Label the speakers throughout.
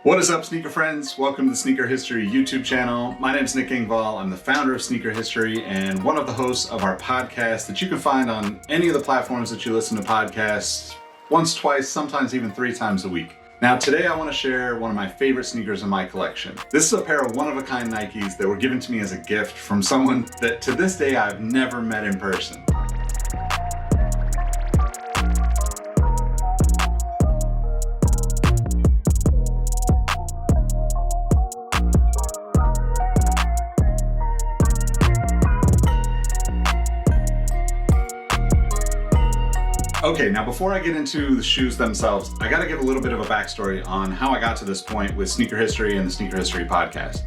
Speaker 1: What is up, sneaker friends? Welcome to the Sneaker History YouTube channel. My name is Nick Engvall. I'm the founder of Sneaker History and one of the hosts of our podcast that you can find on any of the platforms that you listen to podcasts once, twice, sometimes even 3 times a week. Now today I want to share one of my favorite sneakers in my collection. This is a pair of one-of-a-kind Nikes that were given to me as a gift from someone that to this day I've never met in person. Okay, now before I get into the shoes themselves, I gotta give a little bit of a backstory on how I got to this point with Sneaker History and the Sneaker History podcast.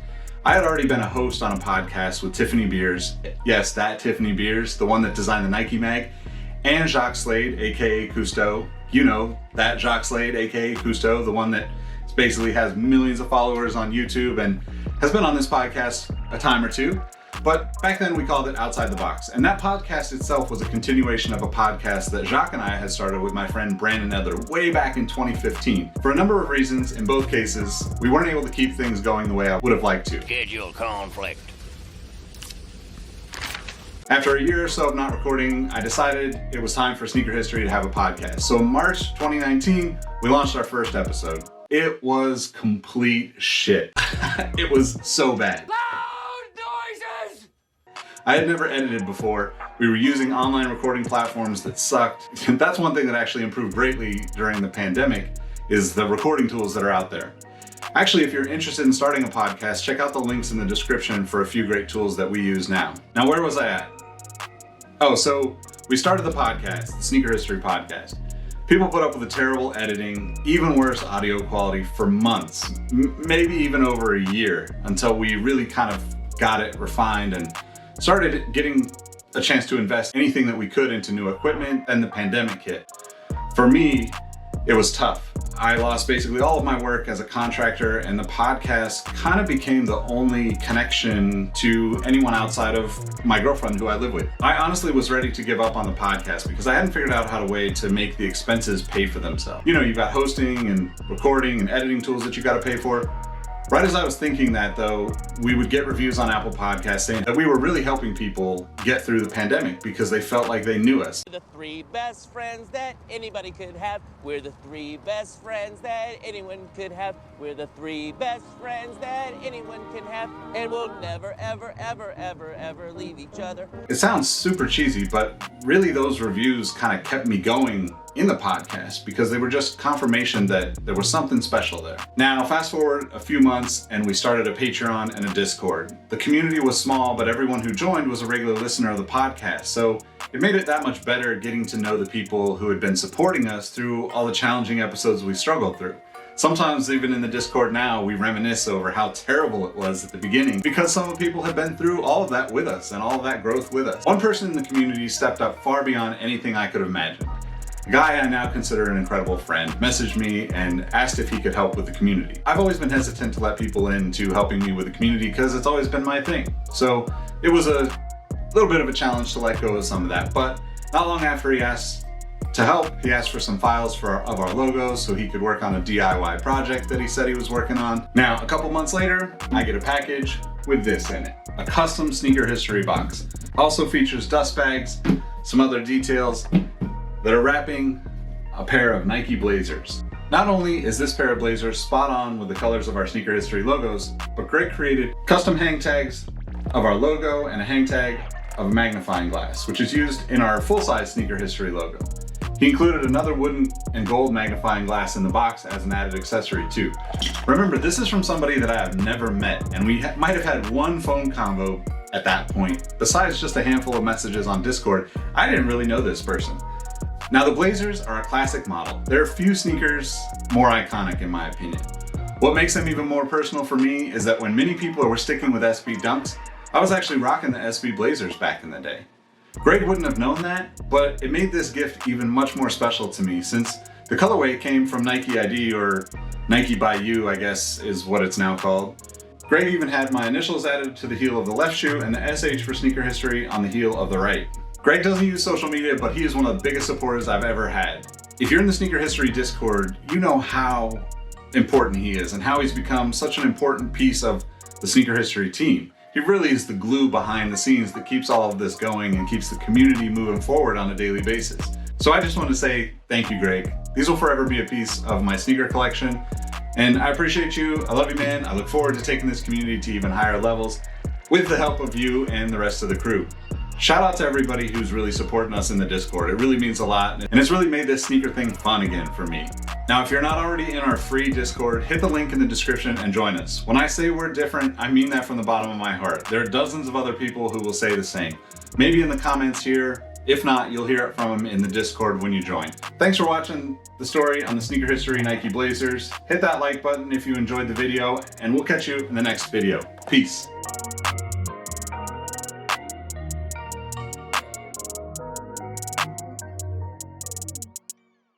Speaker 1: I had already been a host on a podcast with Tiffany Beers, yes, that Tiffany Beers, the one that designed the Nike mag, and Jacques Slade, aka Cousteau. You know, that Jacques Slade, aka Cousteau, the one that basically has millions of followers on YouTube and has been on this podcast a time or two. But back then we called it Outside the Box. And that podcast itself was a continuation of a podcast that Jacques and I had started with my friend Brandon Edler way back in 2015. For a number of reasons, in both cases, we weren't able to keep things going the way I would have liked to.
Speaker 2: Schedule conflict.
Speaker 1: After a year or so of not recording, I decided it was time for Sneaker History to have a podcast. So in March 2019, we launched our first episode. It was complete shit. It was so bad. I had never edited before. We were using online recording platforms that sucked. That's one thing that actually improved greatly during the pandemic is the recording tools that are out there. Actually, if you're interested in starting a podcast, check out the links in the description for a few great tools that we use now. Now, where was I at? Oh, so we started the podcast, the Sneaker History Podcast. People put up with the terrible editing, even worse audio quality for months, maybe even over a year, until we really kind of got it refined and started getting a chance to invest anything that we could into new equipment, and the pandemic hit. For me, it was tough. I lost basically all of my work as a contractor, and the podcast kind of became the only connection to anyone outside of my girlfriend who I live with. I honestly was ready to give up on the podcast because I hadn't figured out how to make the expenses pay for themselves. You know, you've got hosting and recording and editing tools that you got to pay for. Right as I was thinking that, though, we would get reviews on Apple Podcasts saying that we were really helping people get through the pandemic because they felt like they knew us.
Speaker 2: The 3 best friends that anybody could have. We're the 3 best friends that anyone could have. We're the 3 best friends that anyone can have. And we'll never, ever, ever, ever, ever leave each other.
Speaker 1: It sounds super cheesy, but really those reviews kind of kept me going in the podcast because they were just confirmation that there was something special there. Now, fast forward a few months and we started a Patreon and a Discord. The community was small, but everyone who joined was a regular listener of the podcast. So it made it that much better getting to know the people who had been supporting us through all the challenging episodes we struggled through. Sometimes even in the Discord now, we reminisce over how terrible it was at the beginning because some of the people had been through all of that with us and all of that growth with us. One person in the community stepped up far beyond anything I could have imagined. A guy I now consider an incredible friend messaged me and asked if he could help with the community. I've always been hesitant to let people into helping me with the community because it's always been my thing. So it was a little bit of a challenge to let go of some of that, but not long after he asked to help, he asked for some files of our logos so he could work on a DIY project that he said he was working on. Now, a couple months later, I get a package with this in it, a custom Sneaker History box. Also features dust bags, some other details that are wrapping a pair of Nike Blazers. Not only is this pair of Blazers spot on with the colors of our Sneaker History logos, but Greg created custom hang tags of our logo and a hang tag of a magnifying glass, which is used in our full-size Sneaker History logo. He included another wooden and gold magnifying glass in the box as an added accessory too. Remember, this is from somebody that I have never met, and we might have had one phone convo at that point. Besides just a handful of messages on Discord, I didn't really know this person. Now, the Blazers are a classic model. There are few sneakers more iconic in my opinion. What makes them even more personal for me is that when many people were sticking with SB Dunks, I was actually rocking the SB Blazers back in the day. Greg wouldn't have known that, but it made this gift even much more special to me since the colorway came from Nike ID, or Nike by You, I guess is what it's now called. Greg even had my initials added to the heel of the left shoe and the SH for Sneaker History on the heel of the right. Greg doesn't use social media, but he is one of the biggest supporters I've ever had. If you're in the Sneaker History Discord, you know how important he is and how he's become such an important piece of the Sneaker History team. He really is the glue behind the scenes that keeps all of this going and keeps the community moving forward on a daily basis. So I just want to say thank you, Greg. These will forever be a piece of my sneaker collection. And I appreciate you. I love you, man. I look forward to taking this community to even higher levels with the help of you and the rest of the crew. Shout out to everybody who's really supporting us in the Discord. It really means a lot, and it's really made this sneaker thing fun again for me. Now, if you're not already in our free Discord, hit the link in the description and join us. When I say we're different, I mean that from the bottom of my heart. There are dozens of other people who will say the same. Maybe in the comments here. If not, you'll hear it from them in the Discord when you join. Thanks for watching the story on the Sneaker History Nike Blazers. Hit that like button if you enjoyed the video, and we'll catch you in the next video. Peace.